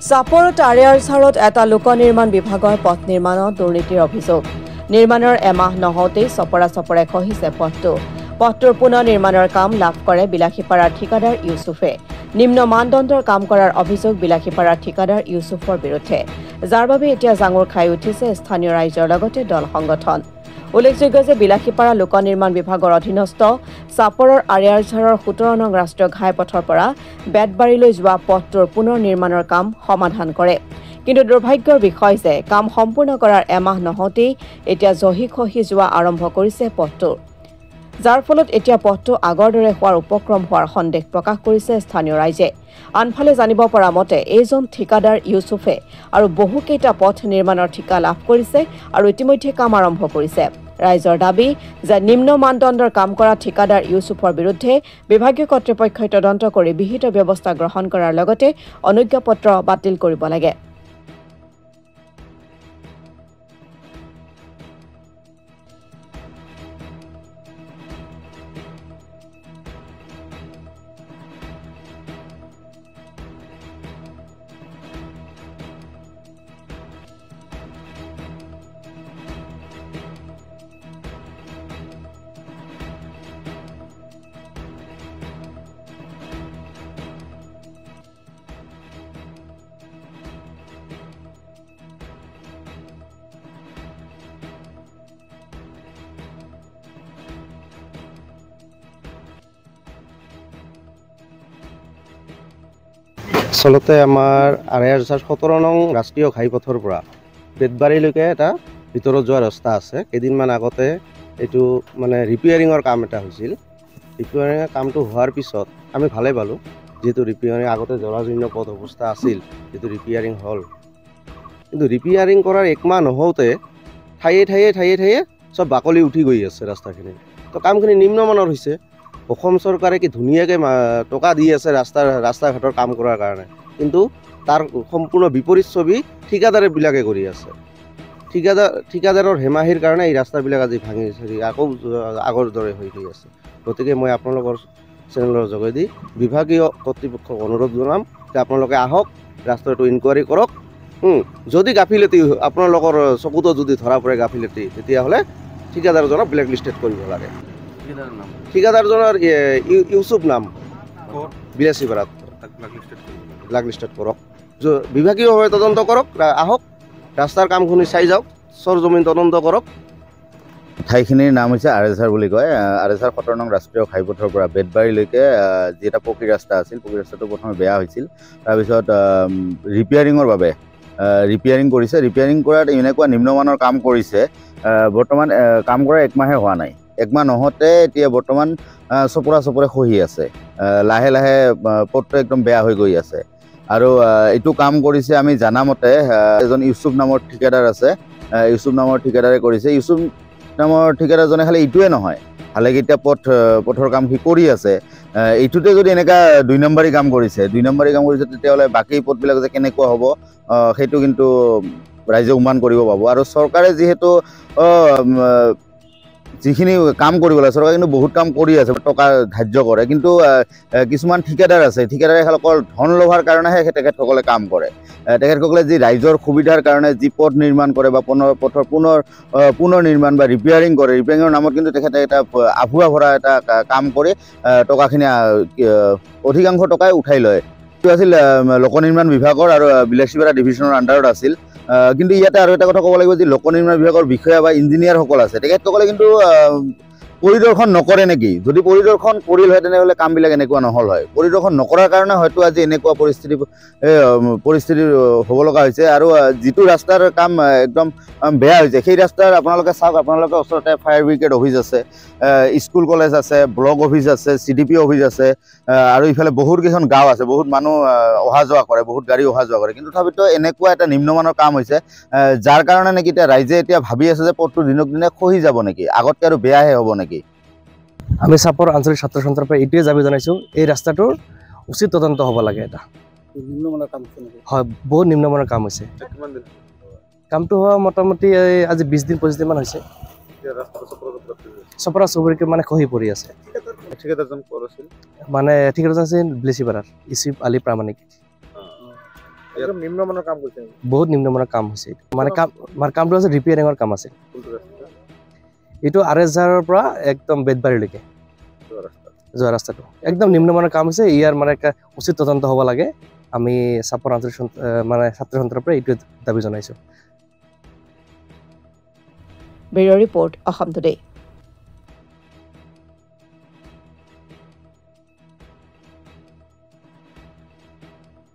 চাপৰ তাৰিয়াৰঝাৰত এটা লোক নিৰ্মাণ বিভাগৰ পথ নিৰ্মাণত দুৰ্নীতিৰ অভিযোগ। নিৰ্মাণৰ এমাহ নহওঁতেই চপৰে খহিছে পথটো। পথটোৰ পুনৰ নিৰ্মাণৰ কাম লাভ কৰে বিলাসীপাৰাৰ ঠিকাদাৰ ইউছুফে। নিম্ন মানদণ্ডৰ কাম কৰাৰ অভিযোগ বিলাসীপাৰাৰ ঠিকাদাৰ ইউছুফৰ বিৰুদ্ধে, যাৰ বাবে এতিয়া জাঙুৰ খাই উঠিছে স্থানীয় ৰাইজৰ লগতে দল সংগঠন। উল্লেখযোগ্য যে বিলাসীপাৰা লোক নিৰ্মাণ বিভাগৰ অধীনস্থ চাপৰৰ আৰিয়াৰঝাৰৰ 17 নং ৰাষ্ট্ৰীয় ঘাইপথৰ পৰা বেতবাৰীলৈ যোৱা পথটোৰ পুনৰ নিৰ্মাণৰ কাম সমাধান কৰে। কিন্তু দুৰ্ভাগ্যৰ বিষয় যে কাম সম্পূৰ্ণ কৰাৰ এমাহ নহওঁতেই এতিয়া জহি খহি যোৱা আৰম্ভ কৰিছে পথটো, যাৰ ফলত এতিয়া পথটো আগৰ দৰে হোৱাৰ উপক্ৰম হোৱাৰ সন্দেহ প্ৰকাশ কৰিছে স্থানীয় ৰাইজে। আনফালে জানিব পৰা মতে এইজন ঠিকাদাৰ ইউছুফে আৰু বহুকেইটা পথ নিৰ্মাণৰ ঠিকা লাভ কৰিছে আৰু ইতিমধ্যে কাম আৰম্ভ কৰিছে। ৰাইজৰ দাবী যে নিম্ন মানদণ্ডৰ কাম কৰা ঠিকাদাৰ ইউছুফৰ বিৰুদ্ধে বিভাগীয় কৰ্তৃপক্ষই তদন্ত কৰি বিহিত ব্যৱস্থা গ্ৰহণ কৰাৰ লগতে অনুজ্ঞাপত্ৰ বাতিল কৰিব লাগে। আচলতে আমাৰ আৰিয়াৰঝাৰ 17 নং ৰাষ্ট্ৰীয় ঘাইপথৰ পৰা বেতবাৰীলৈকে এটা ভিতৰত যোৱা ৰাস্তা আছে। কেইদিনমান আগতে এইটো মানে ৰিপেয়াৰিঙৰ কাম এটা হৈছিল। ৰিপেয়াৰিঙৰ কামটো হোৱাৰ পিছত আমি ভালে পালোঁ, যিহেতু ৰিপেয়াৰিং আগতে জৰাজীৰ্ণ পথ অৱস্থা আছিল, যিটো ৰিপেয়াৰিং হ'ল। কিন্তু ৰিপেয়াৰিং কৰাৰ একমাহ নহওঁতে ঠায়ে চব বাকলি উঠি গৈ আছে ৰাস্তাখিনি। তো কামখিনি নিম্নমানৰ হৈছে। অসম চৰকাৰে কি ধুনীয়াকৈ টকা দি আছে ৰাস্তা ঘাটৰ কাম কৰাৰ কাৰণে, কিন্তু তাৰ সম্পূৰ্ণ বিপৰীত ছবি ঠিকাদাৰবিলাকে কৰি আছে। ঠিকাদাৰৰ হেমাহিৰ কাৰণে এই ৰাস্তাবিলাক আজি ভাঙি আকৌ আগৰ দৰে হৈ গৈ আছে। গতিকে মই আপোনালোকৰ চেনেলৰ যোগেদি বিভাগীয় কৰ্তৃপক্ষক অনুৰোধ জনাম যে আপোনালোকে আহক, ৰাস্তাটো ইনকুৱাৰী কৰক। যদি গাফিলতি আপোনালোকৰ চকুতো যদি ধৰা পৰে গাফিলতি, তেতিয়াহ'লে ঠিকাদাৰজনক ব্লেক লিষ্টেড কৰিব লাগে। ঠিকাদাৰজনৰ ইউছুফ নাম, বিলাসীপাৰাত ব্লেক লিষ্টেড কৰক। বিভাগীয়ভাৱে তদন্ত কৰক, আহক ৰাস্তাৰ কামখিনি চাই যাওক, চৰজমিন তদন্ত কৰক। ঠাইখিনিৰ নাম হৈছে আৰিয়াৰঝাৰ বুলি কয়। আৰিয়াৰঝাৰ 17 নং ৰাষ্ট্ৰীয় ঘাইপথৰ পৰা বেতবাৰীলৈকে যি এটা পকী ৰাস্তা আছিল, পকী ৰাস্তাটো প্ৰথমে বেয়া হৈছিল। তাৰপিছত ৰিপেয়াৰিঙৰ বাবে ৰিপেয়াৰিং কৰিছে। ৰিপেয়াৰিং কৰাত এনেকুৱা নিম্নমানৰ কাম কৰিছে, বৰ্তমান কাম কৰা একমাহে হোৱা নাই। একমাহ নহওঁতে এতিয়া বৰ্তমান চপৰে খহি আছে। লাহে লাহে পথটো একদম বেয়া হৈ গৈ আছে। আৰু এইটো কাম কৰিছে আমি জানামতে এজন ইউছুফ নামৰ ঠিকাদাৰ আছে। ইউছুফ নামৰ ঠিকাদাৰে কৰিছে। ইউছুফ নামৰ ঠিকাদাৰজনে খালি এইটোৱে নহয়, ভালেকেইটা পথৰ কাম সি কৰি আছে। এইটোতে যদি এনেকুৱা 2 নম্বৰী কাম কৰিছে, তেতিয়াহ'লে বাকী পথবিলাক যে কেনেকুৱা হ'ব সেইটো কিন্তু ৰাইজে অনুমান কৰিব পাব। আৰু চৰকাৰে যিহেতু যিখিনি কাম কৰিব লাগে, চৰকাৰে কিন্তু বহুত কাম কৰি আছে, টকা ধাৰ্য কৰে। কিন্তু কিছুমান ঠিকাদাৰ আছে, ঠিকাদাৰে অকল ধন লোভাৰ কাৰণেহে তেখেতসকলে কাম কৰে। তেখেতসকলে যি ৰাইজৰ সুবিধাৰ কাৰণে যি পথ নিৰ্মাণ কৰে বা পথৰ পুনৰ নিৰ্মাণ বা ৰিপেয়াৰিং কৰে, ৰিপেয়াৰিঙৰ নামত কিন্তু তেখেতে এটা আভুৱা ভৰা এটা কাম কৰি টকাখিনি অধিকাংশ টকাই উঠাই লয়। এইটো আছিল লোক নিৰ্মাণ বিভাগৰ আৰু বিলাসীপাৰা ডিভিজনৰ আণ্ডাৰত আছিল। কিন্তু ইয়াতে আৰু এটা কথা ক'ব লাগিব, যে লোক নিৰ্মাণ বিভাগৰ বিষয়া বা ইঞ্জিনিয়াৰসকল আছে, তেখেতসকলে কিন্তু পৰিদৰ্শন নকৰে নেকি? যদি পৰিদৰ্শন কৰিল হয় তেনেহ'লে কামবিলাক এনেকুৱা নহ'ল হয়। পৰিদৰ্শন নকৰাৰ কাৰণে হয়তো আজি এনেকুৱা পৰিস্থিতি হ'ব লগা হৈছে। আৰু যিটো ৰাস্তাৰ কাম একদম বেয়া হৈছে, সেই ৰাস্তাৰ আপোনালোকে চাওক, আপোনালোকৰ ওচৰতে ফায়াৰ ব্ৰিগেড অফিচ আছে, স্কুল কলেজ আছে, ব্লক অফিচ আছে, CDP অফিচ আছে, আৰু ইফালে বহুত কেইখন গাঁও আছে, বহুত মানুহ অহা যোৱা কৰে, বহুত গাড়ী অহা যোৱা কৰে। কিন্তু তথাপিতো এনেকুৱা এটা নিম্নমানৰ কাম হৈছে, যাৰ কাৰণে নেকি এতিয়া ৰাইজে এতিয়া ভাবি আছে যে পথটো দিনক দিনে খহি যাব নেকি, আগতকৈ আৰু বেয়াহে হ'ব নেকি। আমি চাপৰ আঞ্চলিক ছাত্ৰ সন্থাৰ পৰা এইটোৱে দাবী জনাইছোঁ, এই ৰাস্তাটোৰ উচিত তদন্ত হ'ব লাগে। এটা হয়, বহুত নিম্নমানৰ কাম হৈছে। কামটো হোৱা মোটামুটি আজি 20 দিন 25 দিনমান হৈছে। চপৰা চুবুৰীকে মানে খহি পৰি আছে। মানে ঠিকাদাৰজন আছিল বিলাসীপাৰাৰ ইউছুফ আলী প্ৰামাণিক। একদম নিম্নমানৰ কাম কৰিছে বহুত নিম্নমানৰ কাম হৈছে মানে কামটো আছে ৰিপেয়াৰিঙৰ কাম আছে এইটো আৰএছআৰৰ পৰা একদম বেদবাৰীলৈকে যোৱা ৰাস্তাটো একদম নিম্নমানৰ কাম হৈছে ইয়াৰ মানে উচিত তদন্ত হ'ব লাগে আমি চাপৰ আঞ্চলিক মানে ছাত্ৰ সন্থাৰ পৰা এইটো দাবী জনাইছোঁ ব্যুৰ' ৰিপৰ্ট অসম টুডে।